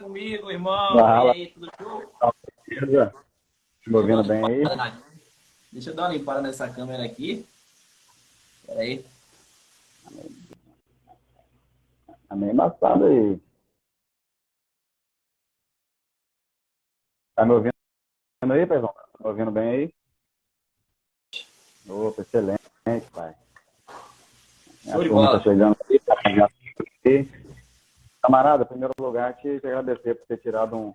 comigo, irmão? E Fala, aí, tudo show? beleza? Me Deixa eu dar ouvindo uma bem aí? limpada deixa eu dar uma limpada nessa câmera aqui. Peraí. Tá meio embaçado aí. Tá me ouvindo aí, paizão? Tá me ouvindo bem aí? Opa, excelente, pai. Minha Show de turma tá bola. chegando aí, tá chegando aqui. Camarada, em primeiro lugar, te agradecer por ter tirado um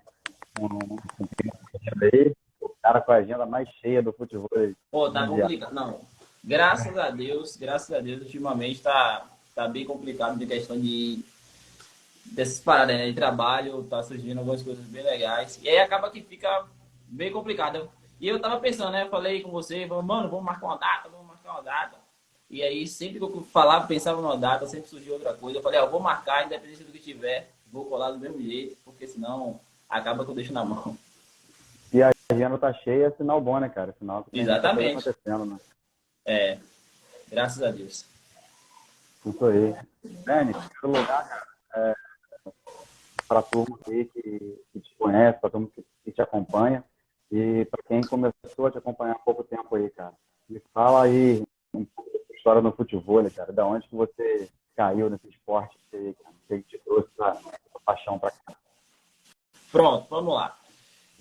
tempo aí. O cara com a agenda mais cheia do futebol Pô, tá mundial. complicado. Não. Graças a Deus, ultimamente tá bem complicado de questão dessas paradas, né? De trabalho, tá surgindo algumas coisas bem legais. E aí acaba que fica bem complicado. E eu tava pensando, né? Falei com você, falei, mano, vamos marcar uma data. E aí, sempre que eu falava, pensava numa data, sempre surgia outra coisa. Eu falei, eu vou marcar, independente do que tiver, vou colar do mesmo jeito, porque senão acaba que eu deixo na mão. E a agenda tá cheia, é sinal bom, né, cara? Sinal que tem muita coisa Exatamente. acontecendo, né? É, graças a Deus. Isso aí. Dani, em primeiro lugar, para a turma aí que te conhece, para a turma que te acompanha e para quem começou a te acompanhar há pouco tempo aí, cara. Me fala aí um pouco da sua história no futebol, né, cara. Da onde que você caiu nesse esporte que te trouxe essa paixão para cá? Pronto, vamos lá.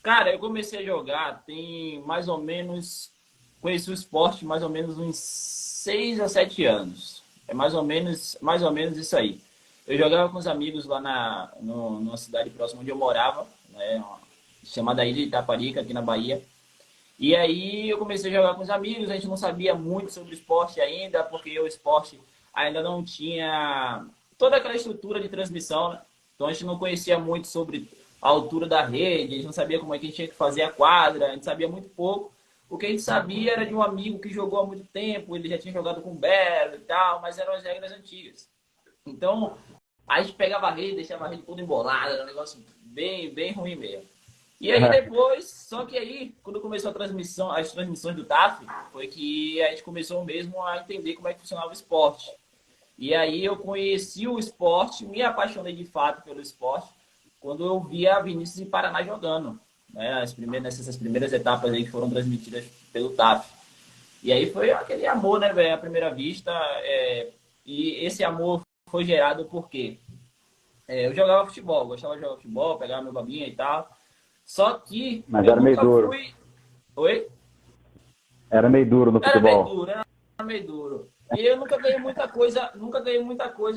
Cara, eu comecei a jogar tem mais ou menos. Conheci o esporte mais ou menos uns 6 a 7 anos. É mais ou menos isso aí. Eu jogava com os amigos lá numa cidade próxima onde eu morava, né, chamada Ilha de Itaparica, aqui na Bahia. E aí eu comecei a jogar com os amigos, a gente não sabia muito sobre o esporte ainda, porque o esporte ainda não tinha toda aquela estrutura de transmissão, né? Então a gente não conhecia muito sobre a altura da rede, a gente não sabia como é que a gente tinha que fazer a quadra, a gente sabia muito pouco. O que a gente sabia era de um amigo que jogou há muito tempo, ele já tinha jogado com o Belo e tal, mas eram as regras antigas. Então, a gente pegava a rede, deixava a rede toda embolada, era um negócio bem ruim mesmo. E aí depois, só que aí, quando começou a transmissão, as transmissões do TAF, foi que a gente começou mesmo a entender como é que funcionava o esporte. E aí eu conheci o esporte, me apaixonei de fato pelo esporte, quando eu vi a Vinícius e Paraná jogando, né? Nessas primeiras etapas aí que foram transmitidas pelo TAF. E aí foi aquele amor, né, velho, à primeira vista. E esse amor foi gerado porque eu jogava futebol, gostava de jogar futebol, pegava meu babinha e tal. Só que Mas eu era meio nunca duro. fui. Oi? Era meio duro no Era meio futebol. duro, era meio duro. E eu nunca ganhei muita coisa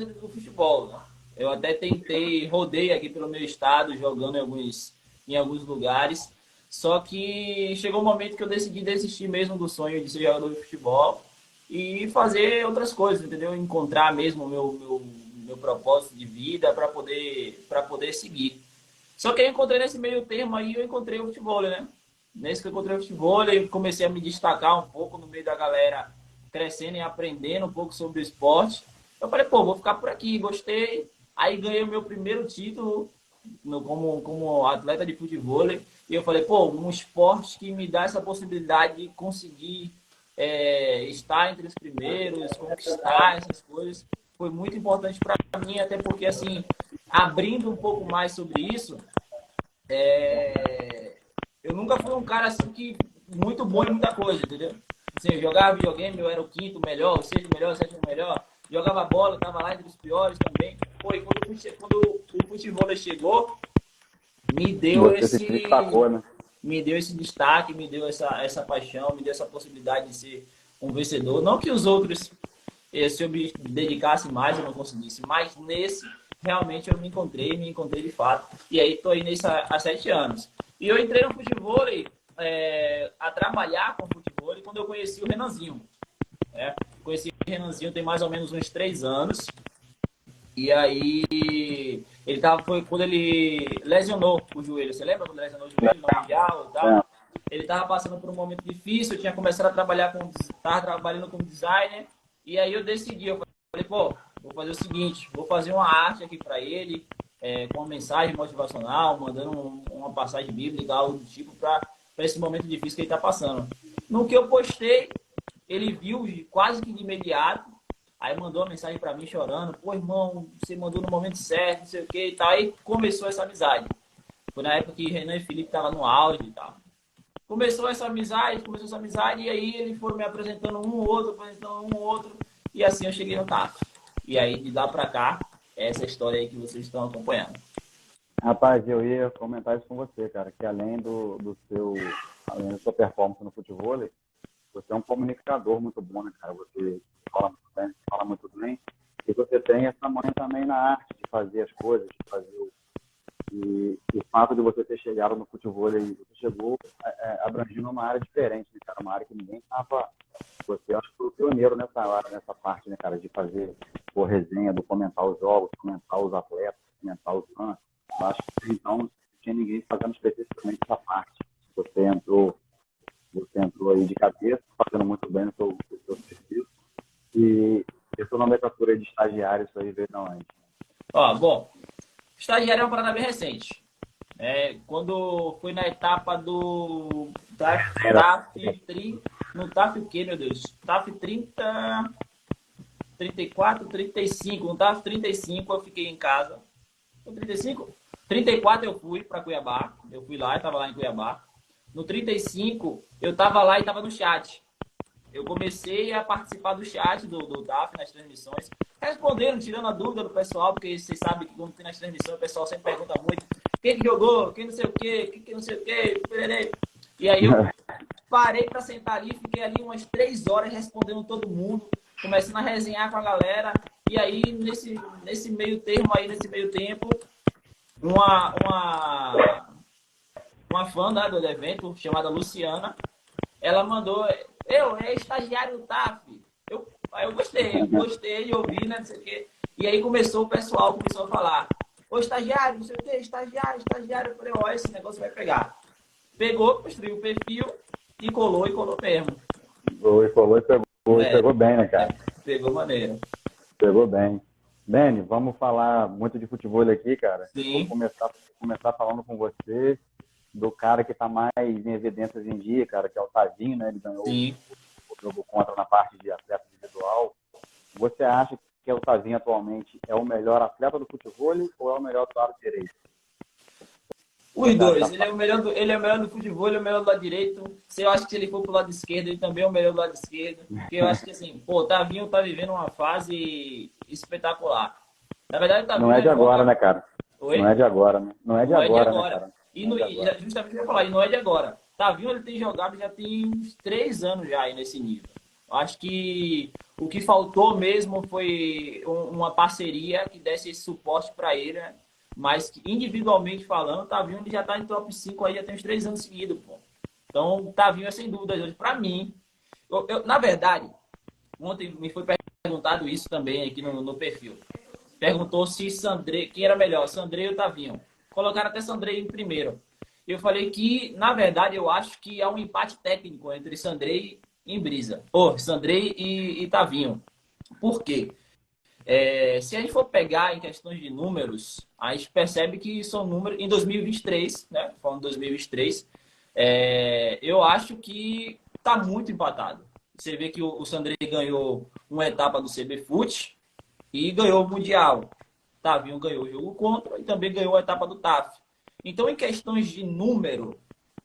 do futebol, né? Eu até tentei, rodei aqui pelo meu estado, jogando em alguns lugares. Só que chegou um momento que eu decidi desistir mesmo do sonho de ser jogador de futebol e fazer outras coisas, entendeu? Encontrar mesmo o meu propósito de vida para poder seguir. Só que eu encontrei nesse meio termo aí, eu encontrei o futebol, né? Nesse que eu encontrei o futebol, eu comecei a me destacar um pouco no meio da galera, crescendo e aprendendo um pouco sobre o esporte. Eu falei, pô, vou ficar por aqui, gostei. Aí ganhei o meu primeiro título como atleta de futebol. E eu falei, pô, um esporte que me dá essa possibilidade de conseguir estar entre os primeiros, conquistar essas coisas, foi muito importante para mim, até porque, assim, abrindo um pouco mais sobre isso, eu nunca fui um cara assim que muito bom em muita coisa, entendeu? Assim, eu jogava videogame, eu era o quinto melhor, o sexto melhor, o sétimo melhor. Jogava bola, tava lá entre os piores também. Pô, e quando o futebol chegou, me deu Você se esse destacou, né? me deu esse destaque, me deu essa paixão, me deu essa possibilidade de ser um vencedor. Não que os outros se eu me dedicasse mais, eu não conseguisse, mas nesse realmente eu me encontrei de fato. E aí estou aí nesse há 7 anos. E eu entrei no futebol a trabalhar com futebol quando eu conheci o Renanzinho. Né? Conheci o Renanzinho tem mais ou menos uns 3 anos. E aí foi quando ele lesionou o joelho. Você lembra quando ele lesionou o joelho no Mundial e tal? É. Ele estava passando por um momento difícil, eu tinha começado a trabalhar estava trabalhando como designer, e aí eu decidi, eu falei, pô, vou fazer o seguinte, vou fazer uma arte aqui para ele, com uma mensagem motivacional, mandando uma passagem bíblica, algo do tipo, para esse momento difícil que ele está passando. No que eu postei, ele viu quase que de imediato, aí mandou uma mensagem para mim chorando, pô, irmão, você mandou no momento certo, não sei o que e tal, aí começou essa amizade. Foi na época que Renan e Felipe estavam no auge e tal. Começou essa amizade, e aí ele foi me apresentando um ou outro, e assim eu cheguei no TAF. E aí, de lá pra cá, é essa história aí que vocês estão acompanhando. Rapaz, eu ia comentar isso com você, cara, que além da sua performance no futebol, você é um comunicador muito bom, né, cara? Você fala muito bem, e você tem essa manha também na arte de fazer as coisas, e o fato de você ter chegado no futebol, você chegou abrangindo uma área diferente, né, cara? Uma área que ninguém estava. Você acho que foi o pioneiro nessa área, nessa parte, né, cara, de fazer por resenha, do comentar os jogos, comentar os atletas, comentar os fãs. Eu acho que então não tinha ninguém fazendo especificamente essa parte. Você entrou, você entrou aí de cabeça, fazendo muito bem no seu serviço. E essa nomenclatura de estagiário, isso aí veio da onde? Ó, bom, estagiário é uma parada bem recente. Quando foi na etapa do TAF 30, no TAF o quê, meu Deus? TAF 30, 34, 35. No TAF 35 eu fiquei em casa. No 35? 34 eu fui para Cuiabá. Eu fui lá, eu estava lá em Cuiabá. No 35 eu estava lá e estava no chat. Eu comecei a participar do chat do TAF nas transmissões, respondendo, tirando a dúvida do pessoal, porque vocês sabem que quando tem nas transmissões o pessoal sempre pergunta muito quem que jogou, quem não sei o quê, quem que não sei o quê. E aí eu parei para sentar ali, fiquei ali umas 3 horas respondendo todo mundo, começando a resenhar com a galera. E aí, nesse meio tempo, uma fã do evento, chamada Luciana, ela mandou, é estagiário do TAF. Aí eu gostei de ouvir, né, não sei o quê. E aí o pessoal começou a falar, ô estagiário, não sei o quê, estagiário. Eu falei, ó, esse negócio vai pegar. Pegou, construiu o perfil e colou mesmo. Colou e pegou bem, né, cara? Pegou maneiro. Pegou bem. Dani, vamos falar muito de futebol aqui, cara. Sim. Vou começar falando com você do cara que está mais em evidências em dia, cara, que é o Tavinho, né? Ele ganhou o jogo contra na parte de atleta individual. Você acha que o Tavinho atualmente é o melhor atleta do futebol ou é o melhor do lado direito? Os dois. Ele é o melhor do futebol, ele é o melhor do lado direito. Eu acho que se ele for pro lado esquerdo, ele também é o melhor do lado esquerdo. Porque eu acho que assim, o Tavinho tá vivendo uma fase espetacular. Na verdade, o Tavinho não é de agora, né, cara? Oi? Não é de agora, né? Não é de agora, né, cara? Justamente eu ia falar, e não é de agora. Tavinho, ele tem jogado já tem uns 3 anos já aí nesse nível. Eu acho que o que faltou mesmo foi uma parceria que desse esse suporte para ele, né? Mas que, individualmente falando, o Tavinho ele já está em top 5 aí, já tem uns 3 anos seguidos, pô. Então, o Tavinho é sem dúvida hoje. Para mim, na verdade, ontem me foi perguntado isso também aqui no perfil. Perguntou se quem era melhor, Sandrei ou Tavinho. Colocaram até Sandrei em primeiro. Eu falei que, na verdade, eu acho que há um empate técnico entre Sandrei e Brisa. Sandrei e Tavinho. Por quê? Se a gente for pegar em questões de números, a gente percebe que são números em 2023, né? Falando de 2023, eu acho que está muito empatado. Você vê que o Sandrei ganhou uma etapa do CB Fute e ganhou o Mundial. Tavinho ganhou o jogo contra e também ganhou a etapa do TAF. Então, em questões de número,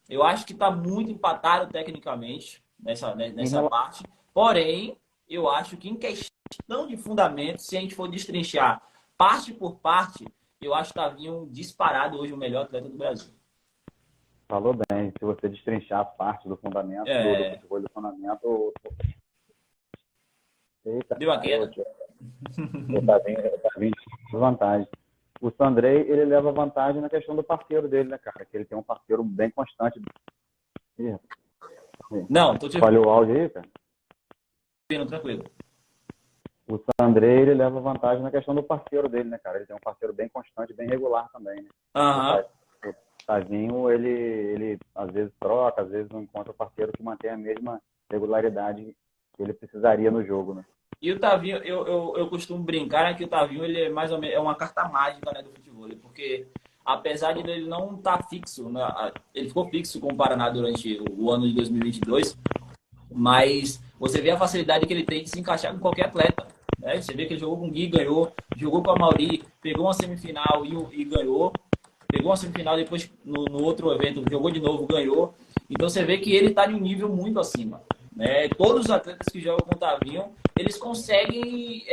eu acho que está muito empatado tecnicamente nessa parte. Porém, eu acho que em questão de fundamento, se a gente for destrinchar parte por parte, eu acho que Tavinho disparado hoje o melhor atleta do Brasil. Falou bem. Se você destrinchar parte do fundamento, do futebol do fundamento... Eita, deu a queda. O Tavinho vantagem. O Sandrei, ele leva vantagem na questão do parceiro dele, né, cara? Que ele tem um parceiro bem constante. Não, tô te Falhou o áudio aí, cara? Tranquilo. O Sandrei, ele leva vantagem na questão do parceiro dele, né, cara? Ele tem um parceiro bem constante, bem regular também, né? O Tavinho, ele às vezes troca, às vezes não encontra o parceiro que mantém a mesma regularidade que ele precisaria no jogo, né? E o Tavinho, eu costumo brincar, né, que o Tavinho ele é mais ou menos uma carta mágica, né, do futebol, porque apesar de ele não estar fixo, né, ele ficou fixo com o Paraná durante o ano de 2022, mas você vê a facilidade que ele tem de se encaixar com qualquer atleta, né? Você vê que ele jogou com o Gui, ganhou, jogou com a Mauri, pegou uma semifinal e ganhou, pegou uma semifinal, depois no outro evento jogou de novo, ganhou. Então você vê que ele está de um nível muito acima. Né? Todos os atletas que jogam com o Tavinho, eles conseguem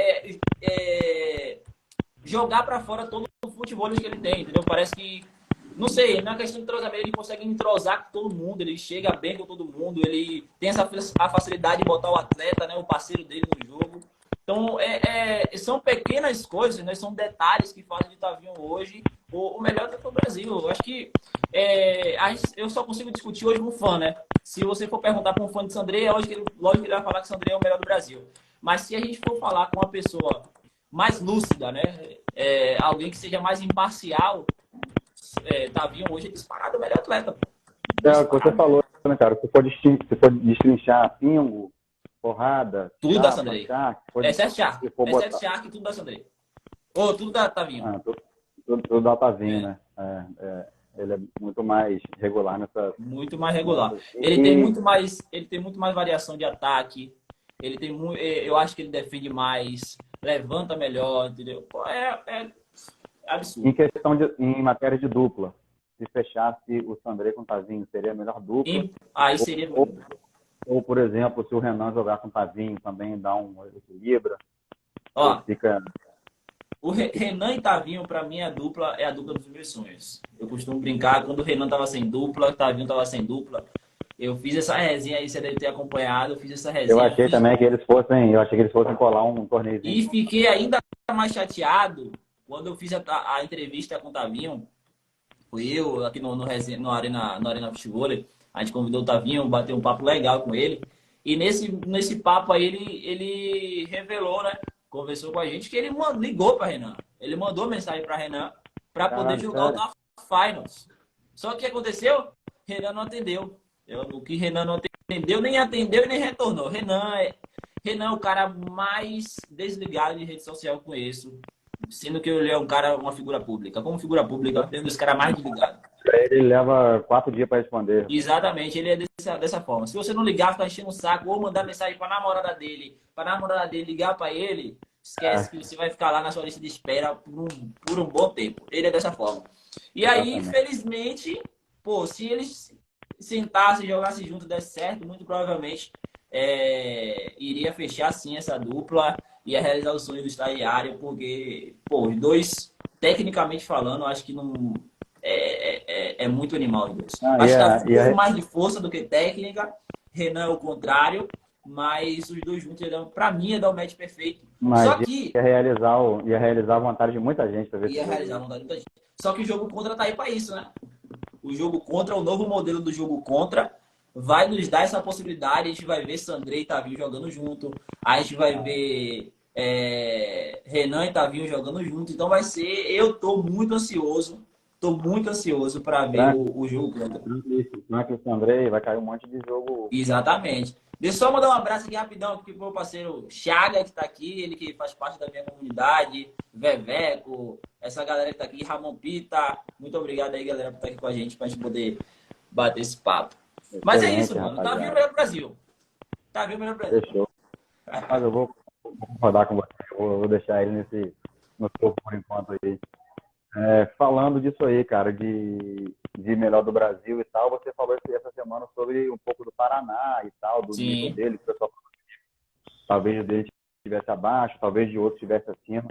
jogar para fora todo o futebol que ele tem, entendeu? Parece que, não sei, na questão de entrosamento, ele consegue entrosar com todo mundo, ele chega bem com todo mundo, ele tem a facilidade de botar o atleta, né, o parceiro dele no jogo. Então, são pequenas coisas, né? São detalhes que fazem de Tavinho hoje o melhor do Brasil. Eu acho que eu só consigo discutir hoje com um fã, né? Se você for perguntar para um fã de Sandré, lógico que ele vai falar que Sandré é o melhor do Brasil. Mas se a gente for falar com uma pessoa mais lúcida, né? Alguém que seja mais imparcial, Tavinho hoje é disparado o melhor atleta. É o que você falou, né, cara? Se for destrinchar pingo, porrada, tudo chapa, da Sandré. Shark, Exceto Shark. botar... Exceto Shark e tudo da Sandré. Ou tudo da Tavinho. Tudo da Tavinho, né? Ele é muito mais regular nessa... Muito mais regular. Ele tem muito mais variação de ataque. Ele tem eu acho que ele defende mais, levanta melhor, entendeu? Pô, é absurdo. Em matéria de dupla, se fechasse o Sandré com o Tavinho, seria a melhor dupla? Aí seria... Ou, por exemplo, se o Renan jogar com o Tavinho, também dá um equilíbrio. Ó, fica... O Renan e Tavinho, pra mim, é a dupla dos meus sonhos. Eu costumo brincar, quando o Renan tava sem dupla, o Tavinho tava sem dupla. Eu fiz essa resenha aí, você deve ter acompanhado, eu fiz essa resenha. Eu achei que eles fossem colar um torneiozinho. E fiquei ainda mais chateado quando eu fiz a entrevista com o Tavinho. Fui eu, aqui no Arena Futebol, a gente convidou o Tavinho, bateu um papo legal com ele. E nesse papo aí, ele revelou, né? Conversou com a gente que ele ligou para Renan. Ele mandou mensagem para Renan para poder jogar o TAF Finals. Só que o que aconteceu? Renan não atendeu. O que Renan não atendeu, nem atendeu e nem retornou. Renan é o cara mais desligado de rede social que eu conheço. Sendo que ele é uma figura pública. Como figura pública, é um dos caras mais desligados. Ele leva 4 dias para responder. Exatamente, ele é dessa forma. Se você não ligar, ficar enchendo o saco ou mandar mensagem para a namorada dele ligar para ele, esquece que você vai ficar lá na sua lista de espera por um bom tempo. Ele é dessa forma. E aí, infelizmente, se eles sentassem e jogassem junto, desse certo, muito provavelmente iria fechar sim essa dupla, ia realizar o sonho do estagiário, porque os dois, tecnicamente falando, acho que não... É muito animal os dois. Acho que tá um pouco mais de força do que técnica. Renan é o contrário, mas os dois juntos, para mim, ia dar o match perfeito. Mas só que ia realizar a vontade de muita gente. Ia realizar a vontade de muita gente. Só que o jogo contra tá aí para isso, né? O jogo contra, o novo modelo do jogo contra, vai nos dar essa possibilidade. A gente vai ver Sandré e Tavinho jogando junto. A gente vai ver Renan e Tavinho jogando junto. Então vai ser... Eu tô muito ansioso. Tô muito ansioso para ver o jogo contra. O Sandré vai cair um monte de jogo. Exatamente. Deixa eu só mandar um abraço aqui rapidão aqui pro meu parceiro Chaga, que tá aqui, ele que faz parte da minha comunidade, Veveco, essa galera que tá aqui, Ramon Pita. Muito obrigado aí, galera, por estar aqui com a gente, pra gente poder bater esse papo. Mas é isso, mano. Tá vindo o melhor Brasil. Tá vindo o melhor Brasil. Fechou. Mas eu vou rodar com você. Eu vou deixar ele no topo por enquanto aí. Falando disso aí, cara, de melhor do Brasil e tal, você falou essa semana sobre um pouco do Paraná e tal, do nível dele, que o pessoal talvez o dele estivesse abaixo, talvez de outro estivesse acima.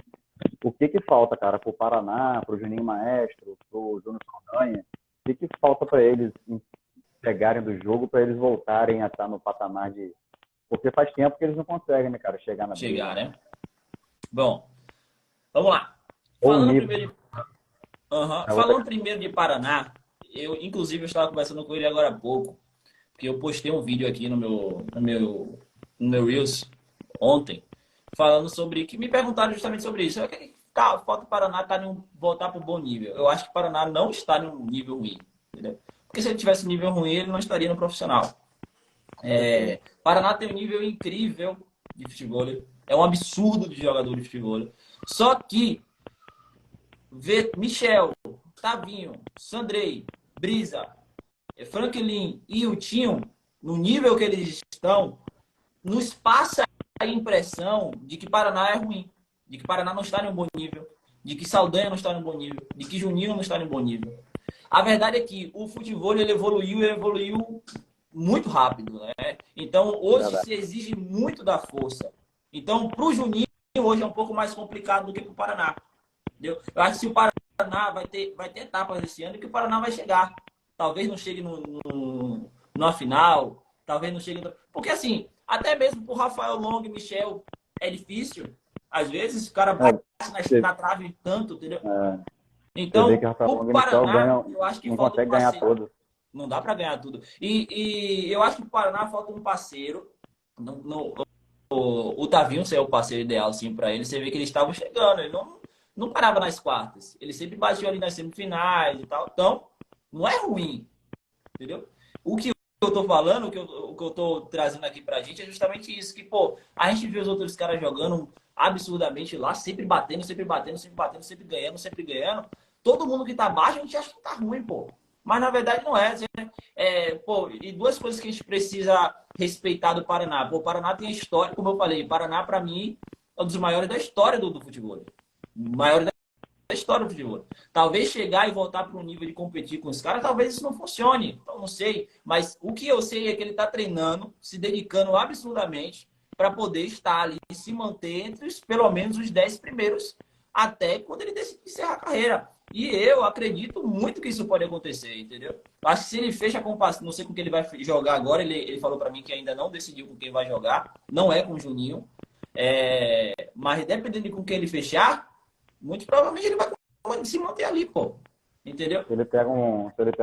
O que falta, cara, pro Paraná, pro Juninho Maestro, pro Júnior Saldanha? O que falta para eles pegarem do jogo, para eles voltarem a estar no patamar de... Porque faz tempo que eles não conseguem, né, cara, chegar na briga, né? Bom, vamos lá. Falando primeiro de Paraná, inclusive eu estava conversando com ele agora há pouco, porque eu postei um vídeo aqui no meu Reels ontem, falando sobre, que me perguntaram justamente sobre isso. Falta o Paraná voltar para um bom nível. Eu acho que o Paraná não está num nível ruim, entendeu? Porque se ele tivesse um nível ruim, ele não estaria no profissional. Paraná tem um nível incrível de futebol, é um absurdo de jogador de futebol. Só que ver Michel, Tavinho, Sandrei, Brisa, Franklin e o Tinho, no nível que eles estão, nos passa a impressão de que Paraná é ruim, de que Paraná não está em um bom nível. de que Saldanha não está no bom nível, de que Juninho não está no bom nível. A verdade é que o futebol ele evoluiu muito rápido, né? Então, hoje Verdade. se exige muito da força. Então, para o Juninho, hoje é um pouco mais complicado do que para o Paraná. Entendeu? Eu acho que se o Paraná vai ter etapas esse ano que o Paraná vai chegar. Talvez não chegue numa final, talvez não chegue. Porque assim, até mesmo pro Rafael Long e Michel é difícil. Às vezes o cara bate É, você, na trave tanto, entendeu? é, você vê que Então, Rafael o Long e Michel Paraná, ganham, eu acho que não falta um consegue ganhar parceiro. todos. Não dá para ganhar tudo. E eu acho que o Paraná falta um parceiro. O Tavinho é o parceiro ideal assim, para ele. Você vê que eles estavam chegando. Ele não parava nas quartas. Ele sempre batia ali nas semifinais e tal. Então, não é ruim. Entendeu? O que eu tô falando, o que eu tô trazendo aqui pra gente é justamente isso. Que, pô, a gente vê os outros caras jogando absurdamente lá, sempre batendo, sempre batendo, sempre batendo, sempre ganhando, sempre ganhando. Todo mundo que tá baixo, a gente acha que tá ruim, pô. Mas na verdade não é. Pô, e duas coisas que a gente precisa respeitar do Paraná. Pô, o Paraná tem a história, como eu falei, Paraná, pra mim, é um dos maiores da história do futebol. Maior da história do futebol. Talvez chegar e voltar para um nível de competir com os caras, talvez isso não funcione. Então, não sei. Mas o que eu sei é que ele está treinando, se dedicando absurdamente para poder estar ali e se manter entre pelo menos os 10 primeiros até quando ele decidir encerrar a carreira. E eu acredito muito que isso pode acontecer, entendeu? Acho que se ele fecha com não sei com quem ele vai jogar agora, ele falou para mim que ainda não decidiu com quem vai jogar, não é com o Juninho. Mas dependendo de com quem ele fechar, muito provavelmente ele vai se manter ali, pô. Entendeu? Se ele pega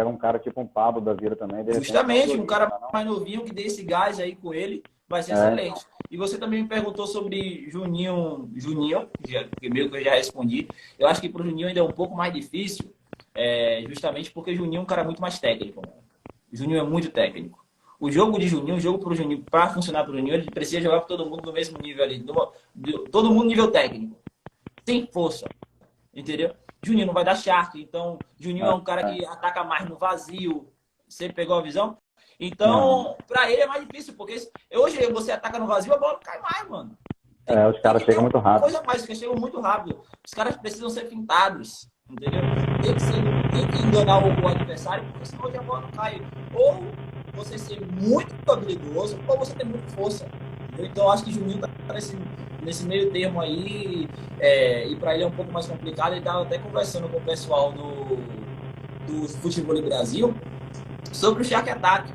um cara tipo um Pablo da vida também, de repente dá um Justamente, um joguinho, cara não, não? mais novinho que dê esse gás aí com ele, vai ser É, excelente. E você também me perguntou sobre Juninho, que meio que eu já respondi. Eu acho que pro Juninho ainda é um pouco mais difícil, justamente porque Juninho é um cara muito mais técnico. Mano. Juninho é muito técnico. O jogo de Juninho, o jogo pro Juninho, para funcionar pro Juninho, ele precisa jogar com todo mundo no mesmo nível ali, todo mundo nível técnico, sem força. Entendeu? Juninho não vai dar charque, então Juninho é um cara é, que ataca mais no vazio. Você pegou a visão? aham. Então, para ele é mais difícil, porque hoje você ataca no vazio, a bola cai mais, mano. Tem, Os tem caras que ter chegam muito uma rápido. coisa a mais, que chegam muito rápido. Os caras precisam ser fintados, entendeu? Tem que enganar o adversário, porque senão a bola não cai. Ou você ser muito habilidoso, ou você ter muita força. Entendeu? Então, eu acho que Juninho tá nesse meio termo aí, e para ele é um pouco mais complicado. Ele estava até conversando com o pessoal do Futebol do Brasil sobre o Shark Attack,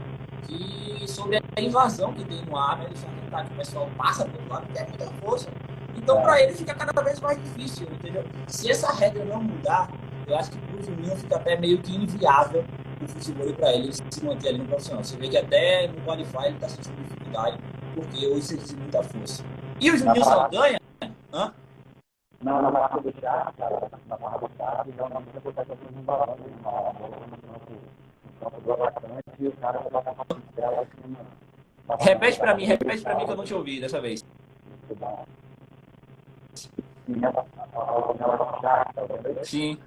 sobre a invasão que tem no ar, né, do Shark Attack. O pessoal passa por lá, porque é muita força. Então, para É, ele fica cada vez mais difícil, entendeu? Se essa regra não mudar, eu acho que para o Juninho fica até meio que inviável o futebol para ele se manter ali no profissional. Você vê que até no Qualify ele está sentindo dificuldade, porque hoje você exige muita força. E o na Juninho parada, Saldanha, hã? não, na parada do chá, cara, na parada do chá, realmente acontece um balão, a bola no campo do atacante e o cara vai dar uma pincela assim, dá pra Repete para mim que eu não te ouvi dessa vez. em relação ao chá, talvez. Sim.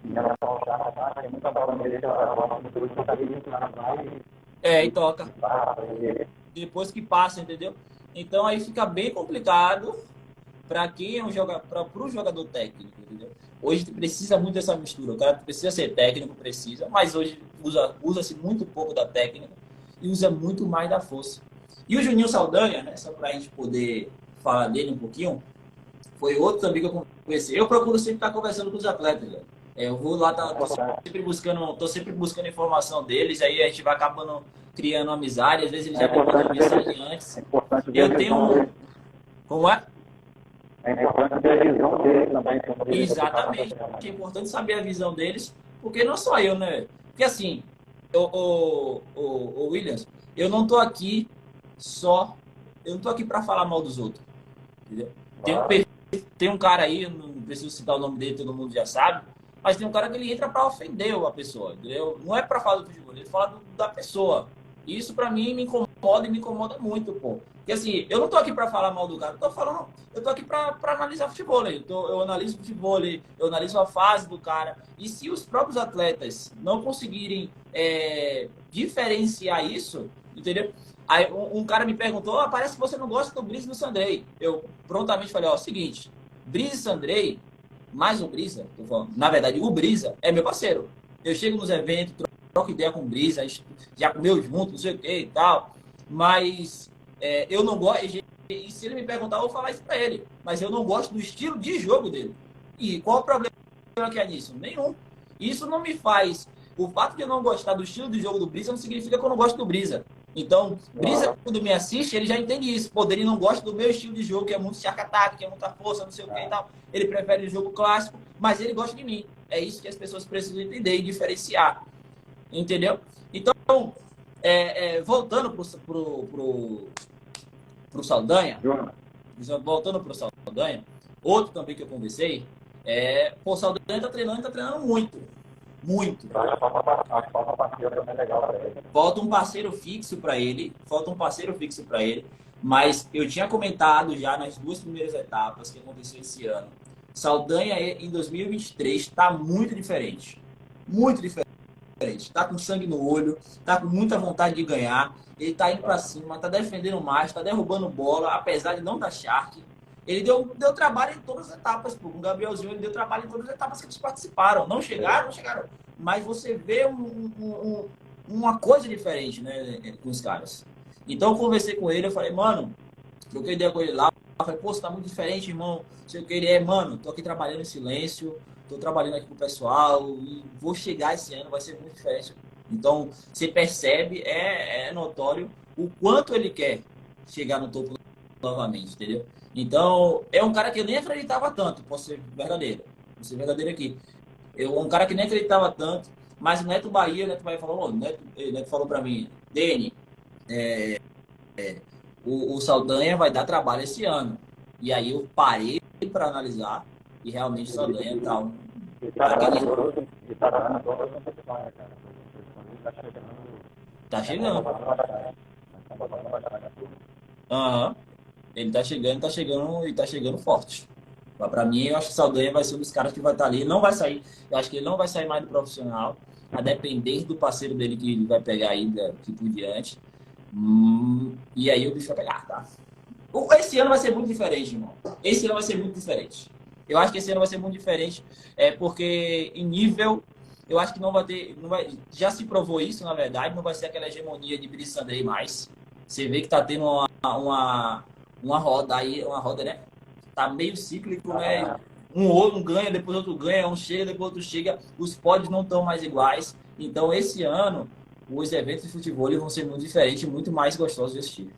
Em relação ao chá, tá? Tem muita bola nele, a bola no grupo, tá ali, o cara vai E toca. e Depois que passa, entendeu? Então aí fica bem complicado para quem é para o jogador técnico, entendeu? Hoje precisa muito dessa mistura. O cara precisa ser técnico, precisa, mas hoje usa-se muito pouco da técnica e usa muito mais da força. E o Juninho Saldanha, né, só para a gente poder falar dele um pouquinho, foi outro também que eu conversei. Eu procuro sempre estar conversando com os atletas, velho. Eu vou lá, tô sempre buscando informação deles, aí a gente vai acabando criando amizade, às vezes eles é já me mandam importante mensagem ver, é antes. importante ver a Eu tenho visão um. dele. Como é? É importante ver a visão dele também, sobre ele, o que está Exatamente. acontecendo. É importante saber a visão deles, porque não só eu, né? Porque assim, o Williams, eu não tô aqui só. Eu não tô aqui para falar mal dos outros. Entendeu? Tem um, Claro. tem um cara aí, não preciso citar o nome dele, todo mundo já sabe, mas tem um cara que ele entra para ofender a pessoa, entendeu? Não é para falar do futebol, ele fala da pessoa. E isso para mim me incomoda e me incomoda muito, pô. Porque assim, eu não tô aqui para falar mal do cara, eu tô aqui para analisar futebol. Eu analiso futebol, eu analiso a fase do cara. E se os próprios atletas não conseguirem diferenciar isso, entendeu? Aí um cara me perguntou, parece que você não gosta do Brice e do Sandrei. Eu prontamente falei, seguinte, Brice e Sandrei Mas o Brisa, tô falando, na verdade, o Brisa é meu parceiro. Eu chego nos eventos, troco ideia com o Brisa, a gente já comeu junto, não sei o que e tal. Mas eu não gosto. E se ele me perguntar, eu vou falar isso pra ele. Mas eu não gosto do estilo de jogo dele. E qual o problema que é nisso? Nenhum. Isso não me faz. O fato de eu não gostar do estilo de jogo do Brisa não significa que eu não gosto do Brisa. Então, Brisa, quando me assiste, ele já entende isso. Pô, ele não gosta do meu estilo de jogo, que é muito charca-ataque, que é muita força, não sei o que e tal. Ele prefere o jogo clássico, mas ele gosta de mim. É isso que as pessoas precisam entender e diferenciar. Entendeu? Então, voltando pro Saldanha, voltando pro Saldanha, outro também que eu conversei, o Saldanha tá treinando muito. Muito. Falta um parceiro fixo para ele. Mas eu tinha comentado já nas duas primeiras etapas que aconteceu esse ano. Saldanha em 2023 está muito diferente. Muito diferente. Está com sangue no olho, está com muita vontade de ganhar. Ele está indo para cima, está defendendo mais, está derrubando bola, apesar de não dar Shark. Ele deu trabalho em todas as etapas. Pô. Com o Gabrielzinho, ele deu trabalho em todas as etapas que eles participaram. Não chegaram. Mas você vê uma coisa diferente, né, com os caras. Então eu conversei com ele, eu falei, mano, troquei ideia com ele lá. Eu falei, pô, você tá muito diferente, irmão. Não sei o que ele é, mano, tô aqui trabalhando em silêncio, tô trabalhando aqui com o pessoal e vou chegar esse ano, vai ser muito diferente. Então, você percebe, é notório o quanto ele quer chegar no topo novamente, entendeu? Então, é um cara que eu nem acreditava tanto, posso ser verdadeiro aqui. Um cara que nem acreditava tanto, mas o Neto Bahia falou, Neto falou para mim, Dene, o Saldanha vai dar trabalho esse ano. E aí eu parei para analisar e realmente o Saldanha tá tá chegando. Aham. Ele tá chegando e tá chegando forte. Para mim, eu acho que o Saldanha vai ser um dos caras que vai estar ali. Não vai sair. Eu acho que ele não vai sair mais do profissional, a depender do parceiro dele que ele vai pegar aí daqui por diante. E aí o bicho vai pegar, tá? Esse ano vai ser muito diferente, irmão. Esse ano vai ser muito diferente. Eu acho que esse ano vai ser muito diferente, porque em nível, eu acho que não vai ter, não vai, já se provou isso, na verdade, não vai ser aquela hegemonia de Brice Sandei mais. Você vê que tá tendo uma roda aí, uma roda, né? Tá meio cíclico, né? Um ganha, depois outro ganha, um chega, depois outro chega. Os pódios não estão mais iguais. Então, esse ano, os eventos de futebol vão ser muito diferentes, muito mais gostosos de assistir.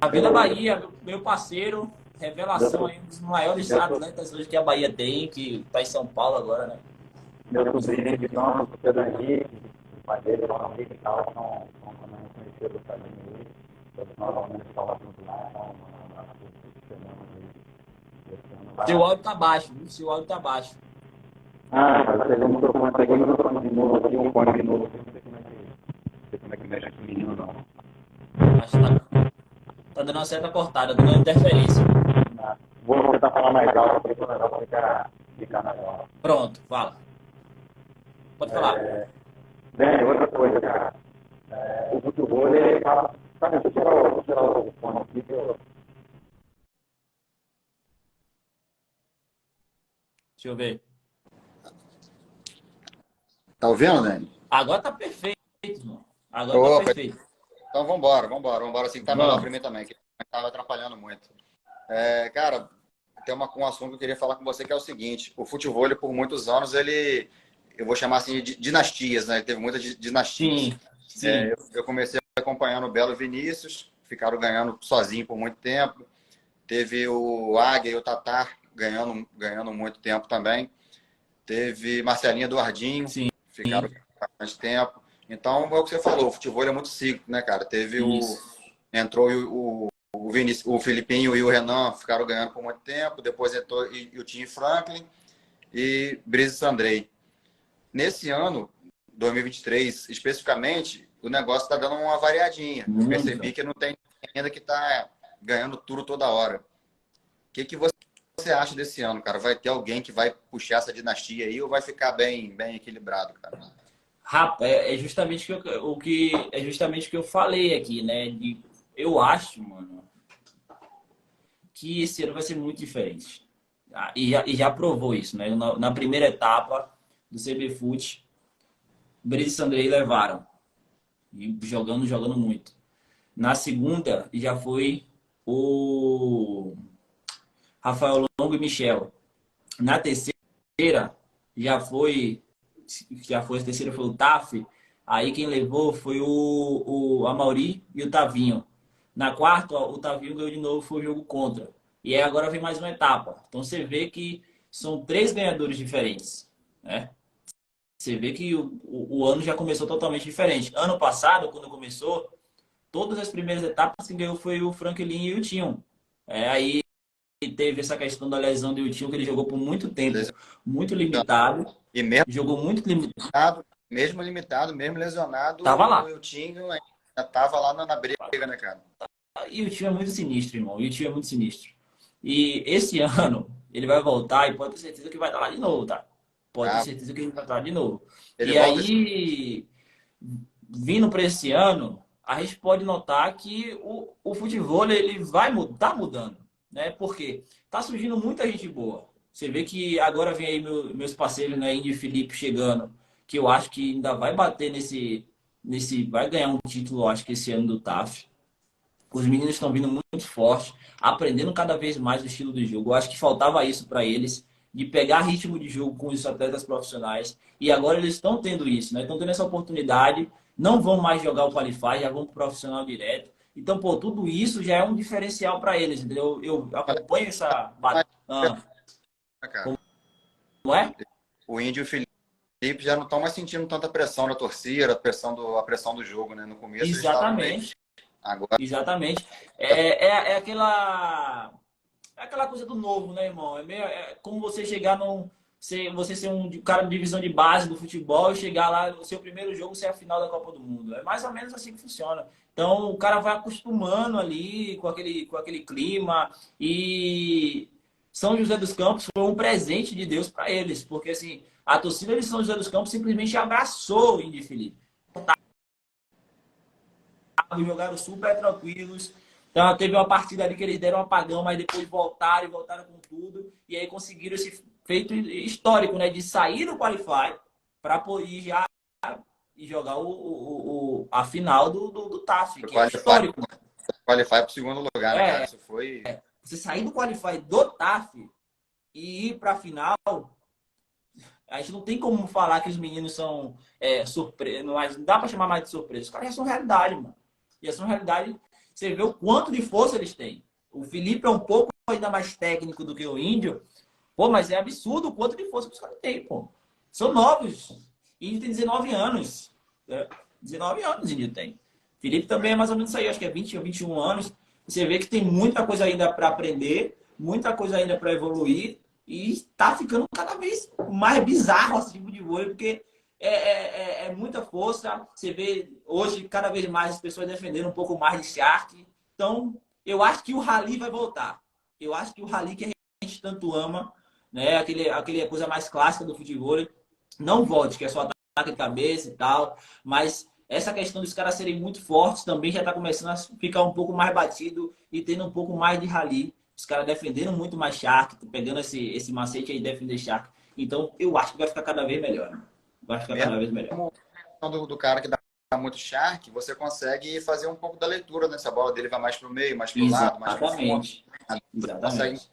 A Vila Bahia, meu parceiro, revelação aí, um dos maiores atletas hoje que a Bahia tem, que está em São Paulo agora, né? Meu sobrinho de nome, o Pedro Henrique, o pai dele, o Henrique e tal, não conhecido também aí. Todos nós vamos falar junto lá, Seu áudio tá baixo, viu? Seu áudio tá baixo. Peguei o microfone de novo aqui, um fone de novo. Não sei como é que mexe com o menino, não. Acho que tá dando uma certa cortada, dando uma interferência. Vou tentar falar mais alto, porque o negócio fica na hora. Pronto, fala. Pode falar. Bem, outra coisa, cara. O futebol, ele fala... Sabe, deixa eu tirar o fone aqui, que eu... Deixa eu ver. Tá ouvindo, Dani? Agora tá perfeito, irmão. Agora tá perfeito. Então vambora, assim que tá melhor pra mim também, que tava atrapalhando muito. Cara, tem um assunto que eu queria falar com você, que é o seguinte: o futebol, ele, por muitos anos, eu vou chamar assim de dinastias, né? Ele teve muitas dinastias. Sim. Eu comecei acompanhando o Belo Vinícius, ficaram ganhando sozinho por muito tempo. Teve o Águia e o Tatar ganhando muito tempo também. Teve Marcelinho Eduardinho, Sim. Ficaram bastante tempo. Então, é o que você falou, o futebol é muito ciclo, né, cara? Entrou o Vinícius, o Filipinho e o Renan ficaram ganhando por muito tempo. Depois entrou e o Tim Franklin e Brice Sandrei. Nesse ano, 2023, especificamente, o negócio está dando uma variadinha. Eu percebi que não tem ainda que está ganhando tudo toda hora. O que você acha desse ano, cara? Vai ter alguém que vai puxar essa dinastia aí ou vai ficar bem equilibrado, cara? Rapaz, é justamente o que eu falei aqui, né? Eu acho, mano, que esse ano vai ser muito diferente. E já provou isso, né? Na primeira etapa do CBFUT, Brisa e Sandrei levaram. E jogando muito. Na segunda, já foi o Rafael Longo e Michel. Na terceira, já foi a terceira foi o Taf. Aí quem levou foi o Amauri e o Tavinho. Na quarta, o Tavinho ganhou de novo, foi o jogo contra. E aí agora vem mais uma etapa. Então você vê que são três ganhadores diferentes, né? Você vê que o ano já começou totalmente diferente. Ano passado, quando começou, todas as primeiras etapas que ganhou foi o Franklin e o Tinho. Aí teve essa questão da lesão do Tinho, que ele jogou por muito tempo, muito limitado. E mesmo Jogou muito limitado. limitado, mesmo lesionado, Tava lá. o Eutinho ainda tava lá na briga, né, cara? E o Tinho é muito sinistro, irmão. E o Tinho é muito sinistro. E esse ano, ele vai voltar e pode ter certeza que vai estar lá de novo, tá? Pode ter Ah, certeza que ele vai estar lá de novo. ele E volta esse... aí, vindo para esse ano, a gente pode notar que o futebol ele vai tá mudando, né? Porque tá surgindo muita gente boa. Você vê que agora vem aí meus parceiros, né, Indy e Felipe chegando, que eu acho que ainda vai bater vai ganhar um título, eu acho que esse ano do TAF. Os meninos estão vindo muito fortes, aprendendo cada vez mais o estilo do jogo. Eu acho que faltava isso para eles, de pegar ritmo de jogo com os atletas profissionais. E agora eles estão tendo isso, né? Estão tendo essa oportunidade. Não vão mais jogar o Qualify, já vão para o profissional direto. Então, pô, tudo isso já é um diferencial para eles, entendeu? Eu acompanho essa... Cara. Como é? O Índio e o Felipe já não estão mais sentindo tanta pressão da torcida, a pressão do jogo, né? No começo eles estavam meio... Exatamente. Agora, Exatamente. É aquela coisa do novo, né, irmão? É como você chegar você ser um cara de divisão de base do futebol e chegar lá no seu primeiro jogo ser a final da Copa do Mundo. É mais ou menos assim que funciona. Então o cara vai acostumando ali com aquele clima e São José dos Campos foi um presente de Deus para eles, porque assim, a torcida de São José dos Campos simplesmente abraçou o Indy Felipe. Jogaram super tranquilos. Então teve uma partida ali que eles deram um apagão, mas depois voltaram e voltaram com tudo. E aí conseguiram esse feito histórico, né? De sair do Qualify para poder já e jogar a final do TAF, que é histórico. Qualify para o segundo lugar, né, cara? Isso foi... Você sair do Qualify do TAF e ir para a final, a gente não tem como falar que os meninos são surpresa, mas não dá para chamar mais de surpresa. Os caras já são realidade, mano. Já são realidade. Você vê o quanto de força eles têm. O Felipe é um pouco ainda mais técnico do que o Índio. Pô, mas é absurdo o quanto de força que os caras têm, pô. São novos. Índio tem 19 anos. 19 anos o Índio tem. Felipe também é mais ou menos isso aí, acho que é 20 ou 21 anos. Você vê que tem muita coisa ainda para aprender, muita coisa ainda para evoluir. E está ficando cada vez mais bizarro esse tipo de vôlei, porque é muita força. Você vê hoje cada vez mais as pessoas defendendo um pouco mais de Shark. Então, eu acho que o Rally vai voltar. Eu acho que o Rally que a gente tanto ama, né? Aquele coisa mais clássica do futebol, não volte, que é só ataque de cabeça e tal. Mas essa questão dos caras serem muito fortes também já está começando a ficar um pouco mais batido e tendo um pouco mais de Rally. Os caras defendendo muito mais Shark, pegando esse macete aí de defender Shark. Então, eu acho que vai ficar cada vez melhor. Né? Vai ficar cada vez melhor. Do cara que dá muito Shark, você consegue fazer um pouco da leitura nessa bola dele, vai mais pro meio, mais pro lado, mais pro fundo. Exatamente.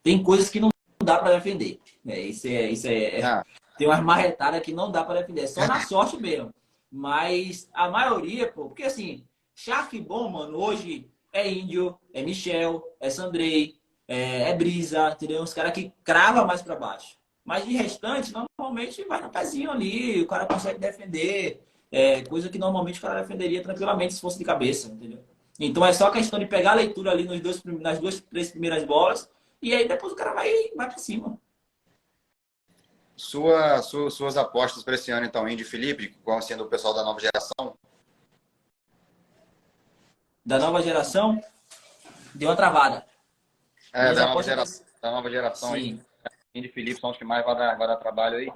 Tem coisas que não dá para defender. Tem umas marretadas que não dá para defender. É só na sorte mesmo. Mas a maioria, pô, porque assim, Shark bom, mano, hoje é Índio, é Michel, é Sandrei, é Brisa, entendeu? Os caras que crava mais para baixo. Mas de restante, normalmente vai no pezinho ali, o cara consegue defender, coisa que normalmente o cara defenderia tranquilamente se fosse de cabeça, entendeu? Então é só questão de pegar a leitura ali nas duas, três primeiras bolas e aí depois o cara vai para cima. Suas apostas para esse ano, então, Indy e Felipe, qual sendo o pessoal da nova geração? Da nova geração, deu uma travada. Da nova geração aí. Indy e Felipe são os que mais vai dar trabalho aí?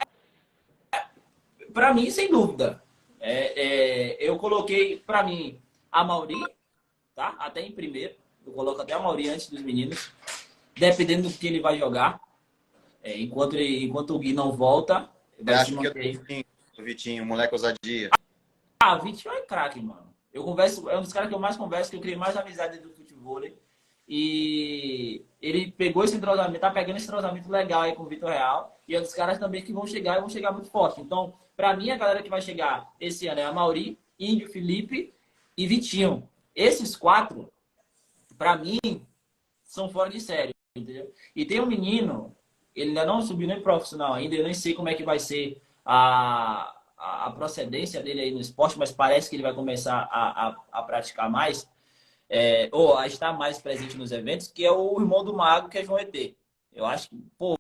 Para mim, sem dúvida. Eu coloquei, para mim, a Mauri, tá? Até em primeiro. Eu coloco até a Mauri antes dos meninos, dependendo do que ele vai jogar. Enquanto o Gui não volta, Eu vai se acho que manter. o Vitinho, o moleque ousadia. Ah, o Vitinho é craque, mano. Eu converso, é um dos caras que eu mais converso, que eu criei mais amizade do futebol. E ele pegou esse entrosamento, tá pegando esse entrosamento legal aí com o Vitor Real. E é um dos caras também que vão chegar e vão chegar muito forte. Então, pra mim, a galera que vai chegar esse ano é a Mauri, Índio, Felipe e Vitinho. Esses quatro, pra mim, são fora de série, entendeu? E tem um menino, ele ainda não subiu nem profissional ainda, eu nem sei como é que vai ser a procedência dele aí no esporte, mas parece que ele vai começar a praticar mais, ou a estar mais presente nos eventos, que é o irmão do Mago, que é João ET. Eu acho que, pô,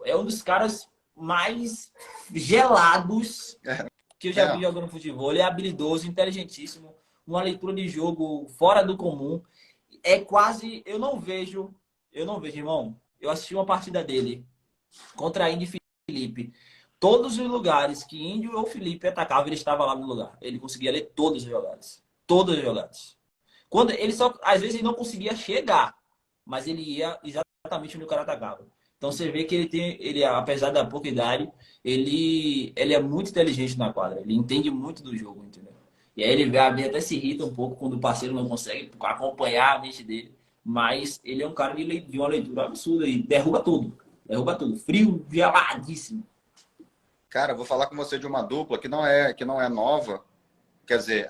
é um dos caras mais gelados que eu já vi É, jogando futebol. Ele é habilidoso, inteligentíssimo, uma leitura de jogo fora do comum. É quase, eu não vejo, irmão. Eu assisti uma partida dele contra Índio e Felipe. Todos os lugares que Índio ou Felipe atacava, ele estava lá no lugar. Ele conseguia ler todas as jogadas. Todas as jogadas. Quando ele só, às vezes ele não conseguia chegar, mas ele ia exatamente onde o cara atacava. Então você vê que ele apesar da pouca idade, ele é muito inteligente na quadra. Ele entende muito do jogo, entendeu? E aí ele até se irrita um pouco quando o parceiro não consegue acompanhar a mente dele. Mas ele é um cara de uma leitura absurda e derruba tudo. Derruba tudo. Frio, geladíssimo. cara, eu vou falar com você de uma dupla que não é nova. Quer dizer,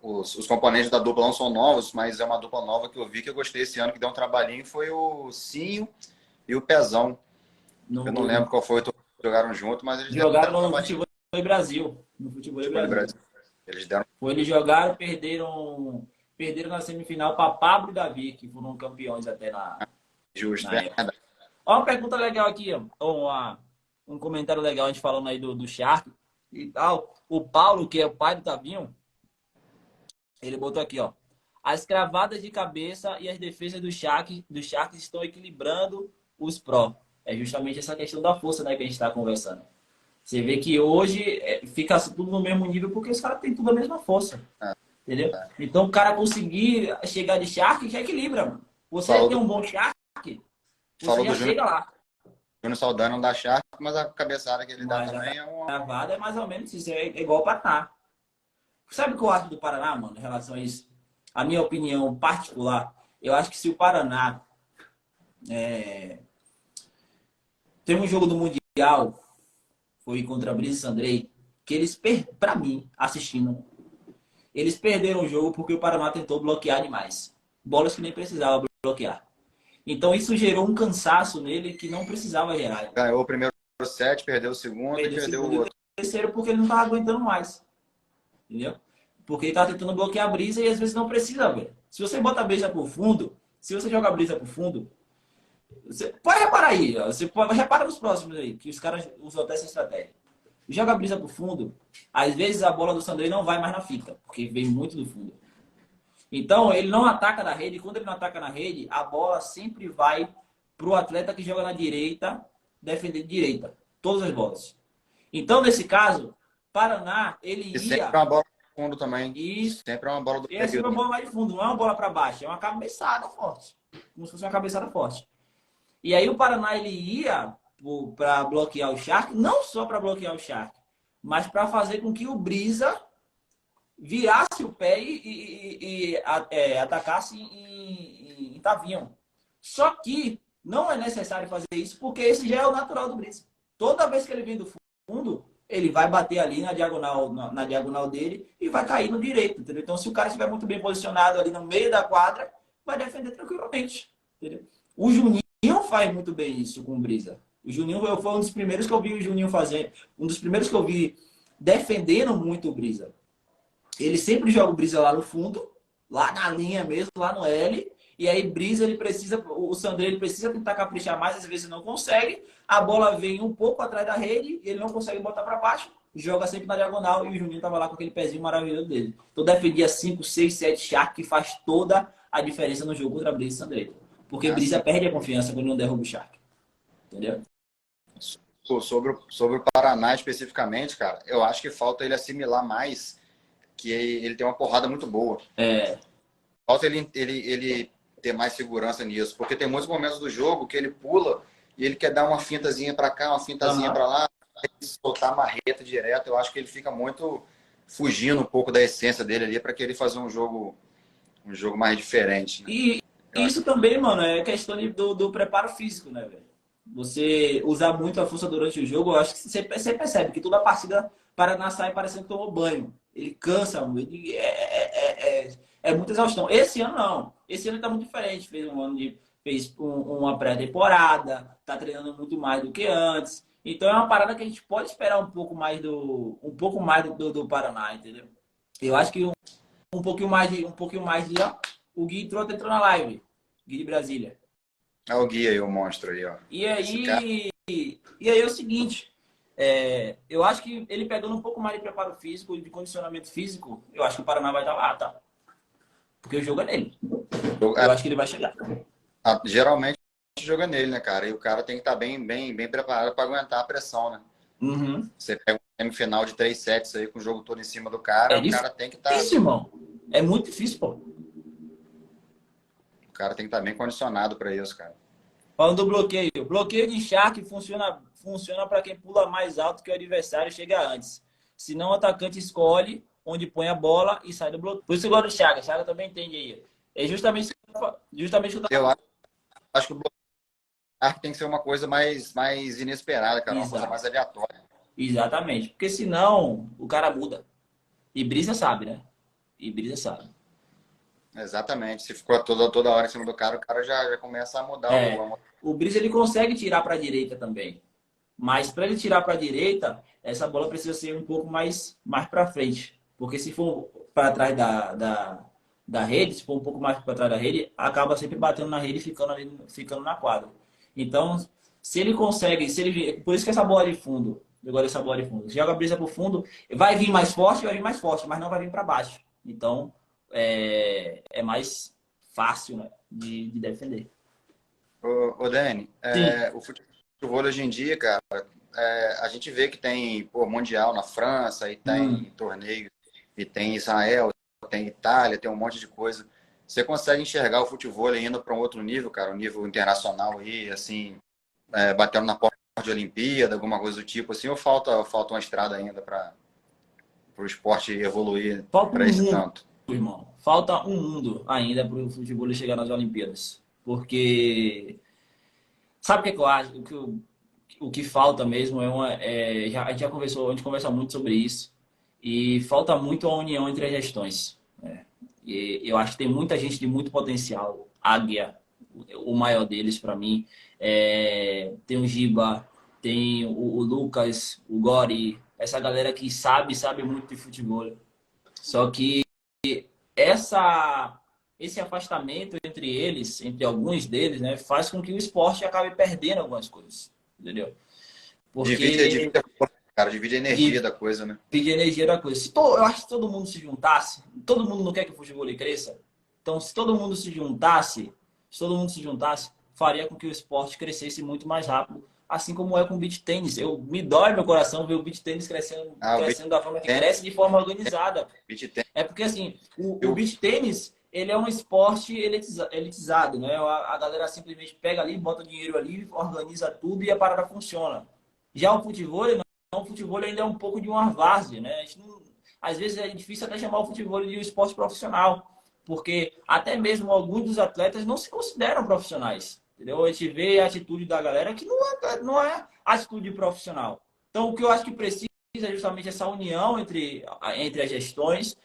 os componentes da dupla não são novos, mas é uma dupla nova que eu vi que eu gostei esse ano, que deu um trabalhinho, foi o Cinho e o Pezão. Eu não No, lembro qual foi, jogaram junto, mas eles deram um jogaram no trabalhinho Futebol Brasil. No Futebol no Brasil. Brasil. Eles deram Foi, eles jogaram, perderam na semifinal para Pablo e Davi, que foram campeões até justo, na época. verdade. Ó, uma pergunta legal aqui, um comentário legal a gente falando aí do Shark e tal. O Paulo, que é o pai do Tavinho, ele botou aqui, ó. As cravadas de cabeça e as defesas do Shark estão equilibrando os pró. É justamente essa questão da força, né, que a gente está conversando. Você vê que hoje fica tudo no mesmo nível porque os caras têm tudo a mesma força. Entendeu? Então, o cara conseguir chegar de Shark já equilibra, mano. Você Falou tem do, um bom Shark, você falou do já chega lá. Júnior Saldanha, não dá Sharp, mas a cabeçada que ele dá Mas a também é uma. cravada é mais ou menos isso, é igual o Paraná. Sabe o que eu acho do Paraná, mano, em relação a isso? A minha opinião particular, eu acho que se o Paraná tem um jogo do Mundial, foi contra a Brisa e Sandrei, que eles, pra mim, assistindo, eles perderam o jogo porque o Paraná tentou bloquear demais. Bolas que nem precisava bloquear. Então isso gerou um cansaço nele que não precisava gerar. Ganhou o primeiro set, perdeu o segundo e Perdeu o perdeu o segundo e o outro. terceiro porque ele não estava aguentando mais. Entendeu? Porque ele tá tentando bloquear a brisa e às vezes não precisa, velho. Se você bota a brisa pro fundo, se você joga a brisa pro fundo, você pode reparar aí, ó. Repara nos próximos aí, que os caras usam até essa estratégia. Joga a brisa pro fundo, às vezes a bola do Sandrei não vai mais na fita, porque vem muito do fundo. Então, ele não ataca na rede, e quando ele não ataca na rede, a bola sempre vai pro atleta que joga na direita, defender de direita. Todas as bolas. Então, nesse caso, Paraná, ele E sempre é ia. uma bola do fundo também. Isso. Sempre é uma bola do E é sempre uma período. bola mais de fundo, não é uma bola para baixo, é uma cabeçada forte. Como se fosse uma cabeçada forte. E aí o Paraná ele ia para bloquear o Shark, não só para bloquear o Shark, mas para fazer com que o Brisa virasse o pé e atacasse em Tavinho. Só que não é necessário fazer isso, porque esse já é o natural do Brisa. Toda vez que ele vem do fundo, ele vai bater ali na diagonal dele e vai cair no direito, entendeu? Então, se o cara estiver muito bem posicionado ali no meio da quadra, vai defender tranquilamente, entendeu? O Juninho faz muito bem isso com o Brisa. O Juninho foi um dos primeiros que eu vi o Juninho fazer, um dos primeiros que eu vi defendendo muito o Brisa. Ele sempre joga o Brisa lá no fundo, lá na linha mesmo, lá no L. E aí Brisa, o Sandré, ele precisa tentar caprichar mais, às vezes não consegue. A bola vem um pouco atrás da rede, ele não consegue botar para baixo, joga sempre na diagonal e o Juninho tava lá com aquele pezinho maravilhoso dele. Então defendia 5, 6, 7 Shark, que faz toda a diferença no jogo contra Brisa e Sandré. Porque Brisa Assim, perde a confiança quando não derruba o Shark. Entendeu? sobre o Paraná especificamente, cara, eu acho que falta ele assimilar mais que ele tem uma porrada muito boa. É, Falta ele ter mais segurança nisso. Porque tem muitos momentos do jogo que ele pula e ele quer dar uma fintazinha para cá, uma fintazinha para lá, soltar a marreta direto. Eu acho que ele fica muito fugindo um pouco da essência dele ali para querer fazer um jogo mais diferente, né? E isso também, mano, é questão do preparo físico, né, velho? Você usar muito a força durante o jogo, eu acho que você percebe que toda a partida Paraná sai parecendo que tomou banho. Ele cansa, é muita exaustão. Esse ano não. Esse ano tá muito diferente. Fez uma pré-temporada, tá treinando muito mais do que antes. Então é uma parada que a gente pode esperar um pouco mais do Paraná, entendeu? Eu acho que um pouquinho mais de, ó, o Gui entrou na live, Gui de Brasília. É o guia aí, o monstro aí, ó. E Esse cara... aí é o seguinte, eu acho que ele pegando um pouco mais de preparo físico, de condicionamento físico, eu acho que o Paraná vai estar lá, tá? Porque o jogo é nele. Eu acho que ele vai chegar. Geralmente joga nele, né, cara? E o cara tem que estar bem preparado para aguentar a pressão, né? Uhum. Você pega um semifinal de 3 sets aí com o jogo todo em cima do cara, o cara tem que estar. Difícil, irmão. É muito difícil, pô. O cara tem que estar bem condicionado para isso, cara. Falando do bloqueio. Bloqueio de Shark funciona para quem pula mais alto que o adversário e chega antes. Se não, o atacante escolhe onde põe a bola e sai do bloqueio. Por isso eu gosto do Chaga. Chaga também entende aí. É justamente o que eu acho que o bloqueio tem que ser uma coisa mais inesperada, cara. Uma coisa mais aleatória. Exatamente. Porque senão o cara muda. E Brisa sabe, né? Exatamente. Se ficou toda hora em cima do cara, o cara já começa a mudar o Brisa ele consegue tirar para a direita também. Mas para ele tirar para a direita, essa bola precisa ser um pouco mais para frente. Porque se for para trás da rede, se for um pouco mais para trás da rede, acaba sempre batendo na rede e ficando na quadra. Então, se ele consegue, por isso que essa bola de fundo, agora essa bola de fundo, joga a Brisa para o fundo, vai vir mais forte, mas não vai vir para baixo. Então, é mais fácil, né, de defender. Ô Dani, o futebol hoje em dia, cara, a gente vê que tem Mundial na França, e tem torneio, e tem Israel, tem Itália, tem um monte de coisa. Você consegue enxergar o futebol indo para um outro nível, cara, um nível internacional aí, assim, batendo na porta de Olimpíada, alguma coisa do tipo, assim, ou falta uma estrada ainda para o esporte evoluir para esse tanto? Irmão, falta um mundo ainda para o futebol chegar nas Olimpíadas. Porque sabe o que, é que eu acho? O que falta mesmo a gente já conversou, a gente conversa muito sobre isso. E falta muito a união entre as gestões. Né? E eu acho que tem muita gente de muito potencial. Águia, o maior deles para mim. Tem o Giba, tem o Lucas, o Gori, essa galera que sabe muito de futebol. Só que esse afastamento entre eles, entre alguns deles, né, faz com que o esporte acabe perdendo algumas coisas, entendeu? Porque Divide a energia da coisa, né? Divide a energia da coisa. Eu acho que se todo mundo se juntasse, todo mundo não quer que o futebol cresça, então se todo mundo se juntasse, faria com que o esporte crescesse muito mais rápido, assim como é com o beach tênis. Me dói meu coração ver o beach tênis crescendo da forma que cresce, de forma organizada. É porque, assim, o beach tênis, ele é um esporte elitizado, né? A galera simplesmente pega ali, bota dinheiro ali, organiza tudo e a parada funciona. Já o futebol ainda é um pouco de uma várzea, né? Às vezes é difícil até chamar o futebol de um esporte profissional, porque até mesmo alguns dos atletas não se consideram profissionais. Entendeu? A gente vê a atitude da galera que não é atitude profissional. Então, o que eu acho que precisa é justamente essa união entre as gestões,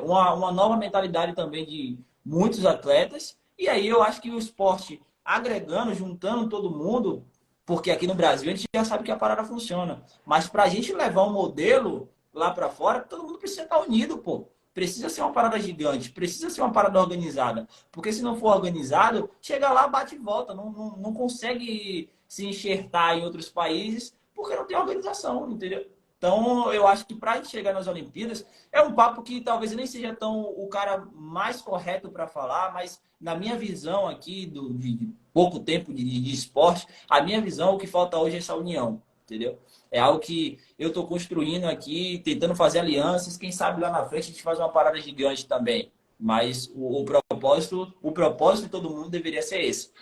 uma nova mentalidade também de muitos atletas. E aí eu acho que o esporte agregando, juntando todo mundo, porque aqui no Brasil a gente já sabe que a parada funciona. Mas para a gente levar um modelo lá para fora, todo mundo precisa estar unido, pô. Precisa ser uma parada gigante, precisa ser uma parada organizada. Porque se não for organizado, chega lá, bate e volta. Não consegue se enxertar em outros países porque não tem organização, entendeu? Então, eu acho que para a gente chegar nas Olimpíadas, é um papo que talvez nem seja tão o cara mais correto para falar, mas na minha visão aqui, de pouco tempo de esporte, a minha visão, o que falta hoje é essa união, entendeu? É algo que eu estou construindo aqui, tentando fazer alianças. Quem sabe lá na frente a gente faz uma parada gigante também. Mas o propósito de todo mundo deveria ser esse.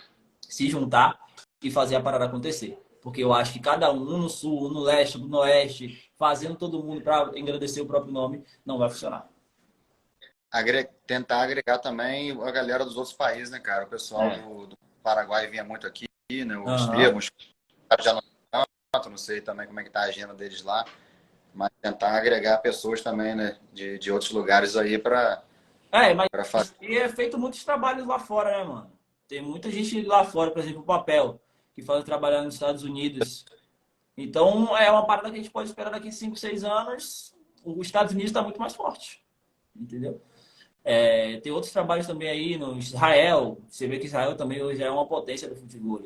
Se juntar e fazer a parada acontecer. Porque eu acho que cada um no sul, no leste, no oeste, fazendo todo mundo para engrandecer o próprio nome, não vai funcionar. Tentar agregar também a galera dos outros países, né, cara? O pessoal É. do Paraguai vinha muito aqui, né? Os Aham. termos, já não sei também como é que tá a agenda deles lá, mas tentar agregar pessoas também, né, de outros lugares aí para Mas fazer. e é feito muitos trabalhos lá fora, né, mano? Tem muita gente lá fora, por exemplo, o papel, que faz trabalhar nos Estados Unidos. Então, é uma parada que a gente pode esperar daqui 5, 6 anos. Os Estados Unidos está muito mais forte, entendeu? Tem outros trabalhos também aí no Israel. Você vê que Israel também hoje é uma potência do futebol.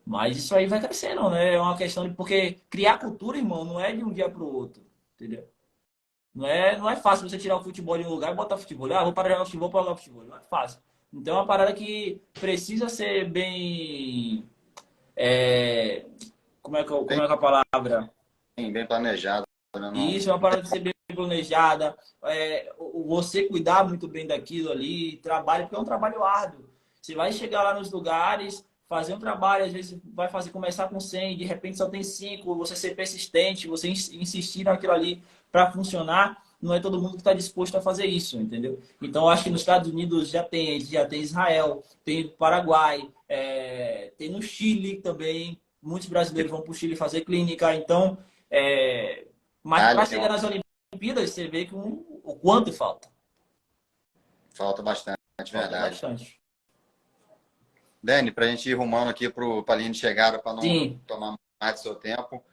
Mas isso aí vai crescendo, né? É uma questão de... Porque criar cultura, irmão, não é de um dia para o outro, entendeu? Não é fácil você tirar o futebol de um lugar e botar futebol. Ah, vou parar de jogar futebol para jogar futebol. Não é fácil. Então é uma parada que precisa ser bem... é, como Bem, é que é a palavra? bem planejado, né? E Não, isso é uma parada de ser bem planejada. Você cuidar muito bem daquilo ali, trabalho, porque é um trabalho árduo. Você vai chegar lá nos lugares, fazer um trabalho, às vezes vai fazer começar com 100, de repente só tem 5, você ser persistente, você insistir naquilo ali para funcionar, não é todo mundo que está disposto a fazer isso, entendeu? Então, eu acho que nos Estados Unidos já tem Israel, tem Paraguai, tem no Chile também. Muitos brasileiros vão para o Chile fazer clínica, então, mas para Itália tem chegar nas Olimpíadas, você vê que o quanto falta. falta bastante, Falta verdade. bastante. Dani, para a gente ir rumando aqui para a linha de chegada, para não Sim. tomar mais do seu tempo,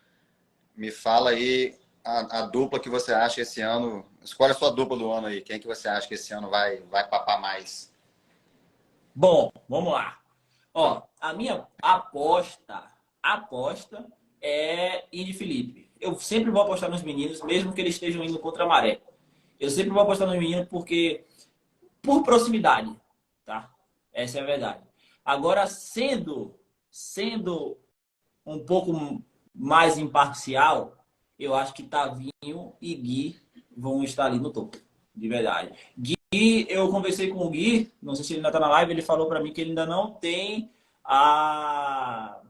me fala aí a dupla que você acha esse ano. Escolhe a sua dupla do ano aí. Quem que você acha que esse ano vai papar mais? Bom, vamos lá. Ó, a minha aposta é Indy Felipe. Eu sempre vou apostar nos meninos, mesmo que eles estejam indo contra a maré. Eu sempre vou apostar nos meninos porque por proximidade, tá? Essa é a verdade. Agora, sendo um pouco mais imparcial, eu acho que Tavinho e Gui vão estar ali no topo, de verdade. Gui, eu conversei com o Gui, não sei se ele ainda está na live, ele falou para mim que ele ainda não tem a,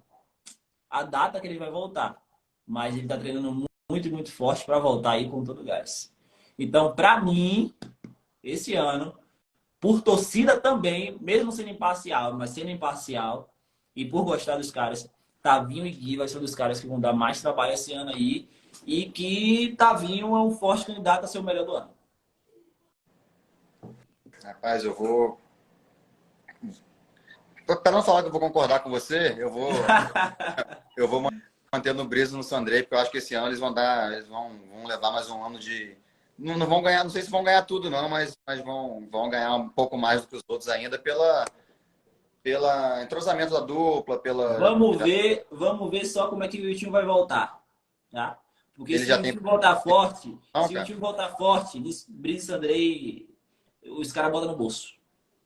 a data que ele vai voltar, mas ele está treinando muito, muito forte para voltar aí com todo o gás. Então, para mim, esse ano, por torcida também, mesmo sendo imparcial, mas sendo imparcial, e por gostar dos caras, Tavinho e Gui vai ser um dos caras que vão dar mais trabalho esse ano aí. E que Tavinho é um forte candidato a ser o melhor do ano. Rapaz, eu vou. Para não falar que eu vou concordar com você, eu vou manter no Brisa no Sandrei, porque eu acho que esse ano eles vão levar mais um ano de. Não vão ganhar, não sei se vão ganhar tudo, não, mas vão ganhar um pouco mais do que os outros ainda pela entrosamento da dupla, Vamos ver só como é que o time vai voltar, tá? Porque ele se já o tem. time voltar forte, Não, se o cara. time voltar forte, Brisa Andrei, os caras botam no bolso.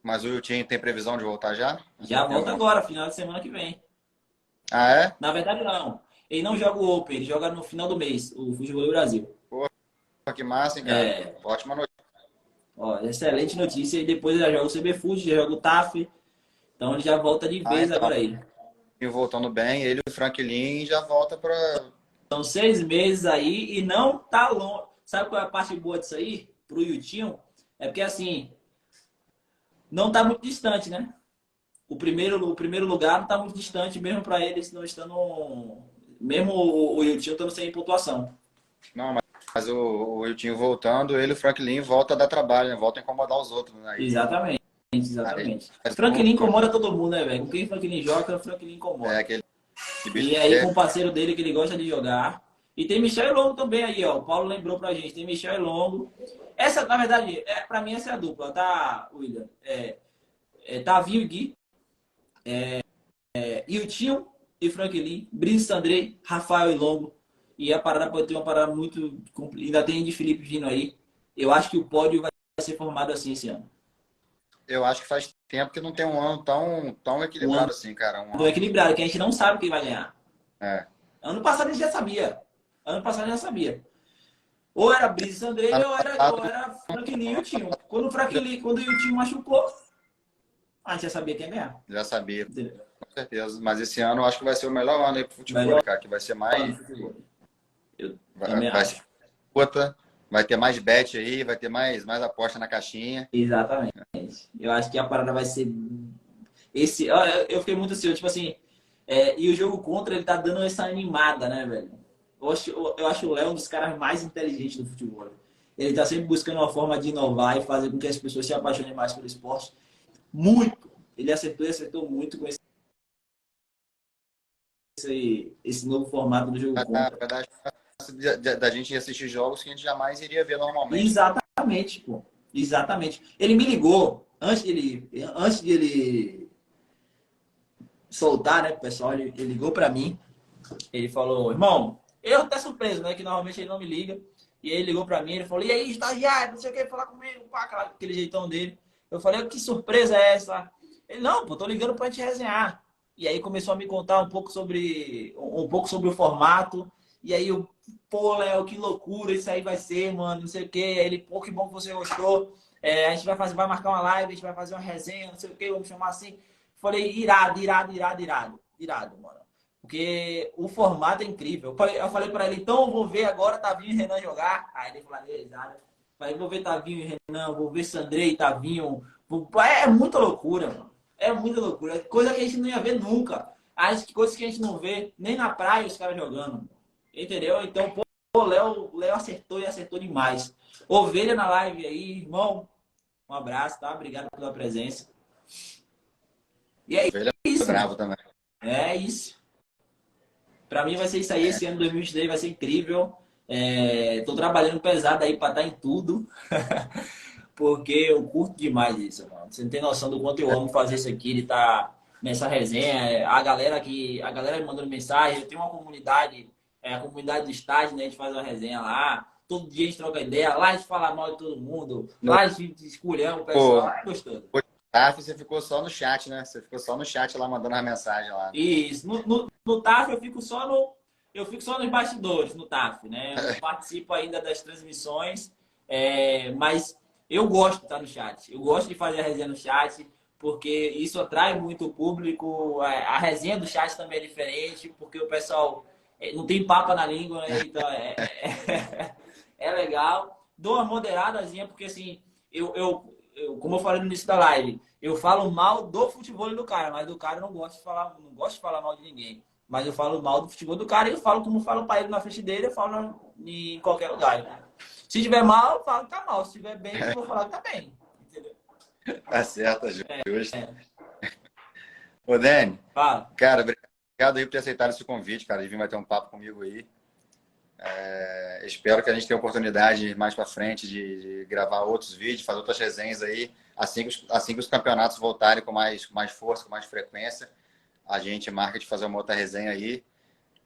Mas o Yutinho tem previsão de voltar já? Já Tem volta alguma. agora, final de semana que vem. Ah, é? Na verdade, não. Ele não joga o Open, ele joga no final do mês, o Futebol Brasil. Pô, que massa, hein, cara? É, Ótima notícia. ó, excelente notícia. E depois ele já joga o CB Foot, já joga o TAF. Então ele já volta de Ah, vez então. agora aí. E voltando bem, ele e o Franklin já volta para. São 6 meses aí e não tá longe. Sabe qual é a parte boa disso aí? Pro Yutinho? É porque assim, não tá muito distante, né? O primeiro lugar não tá muito distante, mesmo para eles não estando. Mesmo o Yutinho estando sem pontuação. Não, mas o Yutinho voltando, ele e o Franklin volta a dar trabalho, né? Volta a incomodar os outros, né? Exatamente, Aí exatamente. faz Franklin dupla, incomoda todo mundo, né, velho? Com quem Franklin joga, Franklin incomoda. aquele bicho E aí que com o parceiro dele que ele gosta de jogar. E tem Michel e Longo também aí, ó. O Paulo lembrou pra gente. Tem Michel e Longo. Essa, na verdade, pra mim essa é a dupla, tá, William? Tavinho e Gui. Iltinho e Franklin. Brice Andrei, Rafael e Longo. E a parada pode ter uma parada muito... Ainda tem de Felipe vindo aí. Eu acho que o pódio vai ser formado assim esse ano. eu acho que faz tempo que não tem um ano tão Um equilibrado ano assim, cara. Um do ano. equilibrado, que a gente não sabe quem vai ganhar. É. Ano passado a gente já sabia. Ano passado a gente já sabia. Ou era Brice Sandrei, Ano ou passado, era Franklin e o Tinho. Quando o Tinho machucou, a gente já sabia quem ia ganhar. já sabia, Entendeu? com certeza. Mas esse ano eu acho que vai ser o melhor ano aí pro futebol, Melhor cara. Que vai ser ano mais. do futebol. Eu também Vai ser acho. puta, vai ter mais bet aí, vai ter mais aposta na caixinha. Exatamente. Eu acho que a parada vai ser. Eu fiquei muito ansioso, tipo assim. E o jogo contra, ele tá dando essa animada, né, velho? Eu acho o Léo um dos caras mais inteligentes do futebol. Ele tá sempre buscando uma forma de inovar e fazer com que as pessoas se apaixonem mais pelo esporte. Muito. Ele acertou e acertou muito com esse novo formato do jogo contra. Vai dar chance da gente assistir jogos que a gente jamais iria ver normalmente, né? Exatamente, pô. Exatamente. Ele me ligou antes de ele soltar, né, pro pessoal, ele ligou pra mim. Ele falou, irmão, eu até surpreso, né? Que normalmente ele não me liga. E aí ele ligou pra mim, ele falou, e aí, estagiário, não sei o que, falar comigo, pá, aquele jeitão dele. Eu falei, que surpresa é essa? Ele, não, pô, tô ligando pra gente resenhar. E aí começou a me contar um pouco sobre o formato. E aí eu, pô, Léo, que loucura isso aí vai ser, mano, não sei o que. Aí ele, pô, que bom que você gostou. A gente vai marcar uma live, a gente vai fazer uma resenha, não sei o que, vamos chamar assim. Falei, irado, irado, irado, irado. Irado, mano. Porque o formato é incrível. Eu falei para ele, então eu vou ver agora Tavinho e Renan jogar. Aí ele falou, exato. Falei, vou ver Tavinho e Renan, vou ver Sandrei e Tavinho. É muita loucura, mano. É muita loucura. Coisa que a gente não ia ver nunca. As coisas que a gente não vê nem na praia os caras jogando. Entendeu? Então, pô, o Léo acertou e acertou demais. Ovelha na live aí, irmão. Um abraço, tá? Obrigado pela presença. E é Ele é isso, bravo mano. também. É isso. Para mim vai ser isso aí, esse ano 2023 vai ser incrível. Tô trabalhando pesado aí para estar em tudo, porque eu curto demais isso, mano. Você não tem noção do quanto eu amo fazer isso aqui, de estar nessa resenha. A galera me mandando mensagem, eu tenho uma comunidade, a comunidade do estádio, né? A gente faz uma resenha lá. Todo dia a gente troca ideia, lá a gente fala mal de todo mundo, lá a gente escolheu o pessoal, Pô, é gostoso. TAF, você ficou só no chat, né? Você ficou só no chat lá mandando as mensagens lá. Isso. No TAF eu fico só nos bastidores, no TAF, né? Eu não participo ainda das transmissões, mas eu gosto de estar no chat. Eu gosto de fazer a resenha no chat, porque isso atrai muito o público. A resenha do chat também é diferente, porque o pessoal não tem papa na língua, né? Então é legal. Dou uma moderadazinha, porque assim, como eu falei no início da live, eu falo mal do futebol do cara, mas do cara eu não gosto de falar mal de ninguém. Mas eu falo mal do futebol do cara e eu falo como falo para ele na frente dele, eu falo em qualquer lugar. Né? Se tiver mal, eu falo que tá mal. Se tiver bem, eu vou falar que tá bem. Entendeu? Tá certo, justo. Ô, Dani, Fala. cara, obrigado aí por ter aceitado esse convite, cara, de vir bater um papo comigo aí. Espero que a gente tenha oportunidade mais para frente de gravar outros vídeos, fazer outras resenhas aí, assim que os campeonatos voltarem com mais força, com mais frequência, a gente marca de fazer uma outra resenha aí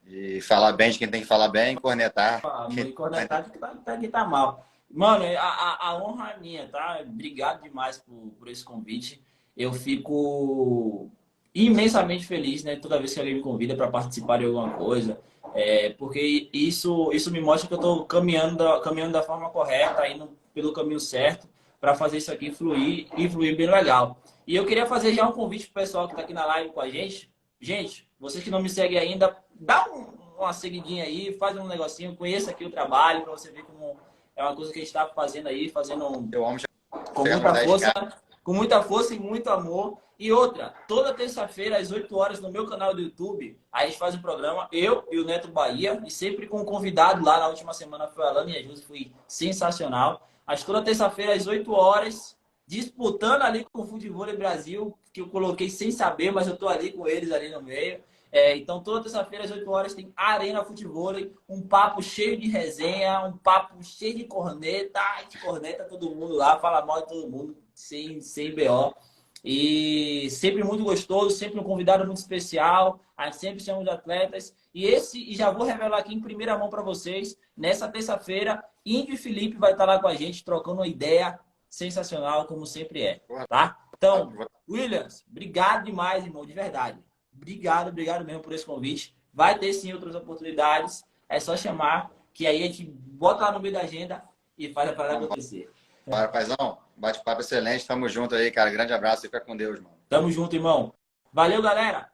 e falar bem de quem tem que falar bem, cornetar. E cornetar que tá mal. Mano, a honra é minha, tá? Obrigado demais por esse convite. Eu fico imensamente feliz, né? Toda vez que alguém me convida para participar de alguma coisa. Porque isso me mostra que eu estou caminhando da forma correta, indo pelo caminho certo, para fazer isso aqui fluir e fluir bem legal. E eu queria fazer já um convite pro pessoal que está aqui na live com a gente. Gente, vocês que não me seguem ainda, dá uma seguidinha aí, faz um negocinho, conheça aqui o trabalho, para você ver como é uma coisa que a gente está fazendo aí, Eu amo com chegar muita nos 10K. força, com muita força e muito amor. E outra, toda terça-feira, às 8 horas, no meu canal do YouTube, a gente faz um programa, eu e o Neto Bahia, e sempre com um convidado lá. Na última semana foi a Alana e a Júlia, foi sensacional. Mas toda terça-feira, às 8 horas, disputando ali com o Futebol Brasil, que eu coloquei sem saber, mas eu tô ali com eles ali no meio. Então, toda terça-feira, às 8 horas, tem Arena Futebol, um papo cheio de resenha, um papo cheio de corneta. A gente corneta todo mundo lá, fala mal de todo mundo, sem BO. E sempre muito gostoso, sempre um convidado muito especial. A gente sempre chama de atletas. E já vou revelar aqui em primeira mão para vocês, nessa terça-feira, Índio e Felipe vai estar lá com a gente, trocando uma ideia sensacional, como sempre é. Tá? Então, Williams, obrigado demais, irmão, de verdade. Obrigado mesmo por esse convite. Vai ter sim outras oportunidades. É só chamar que aí a gente bota lá no meio da agenda e faz a parada acontecer. Para, paizão. Bate-papo excelente. Tamo junto aí, cara. Grande abraço. Fica com Deus, mano. Tamo junto, irmão. Valeu, galera!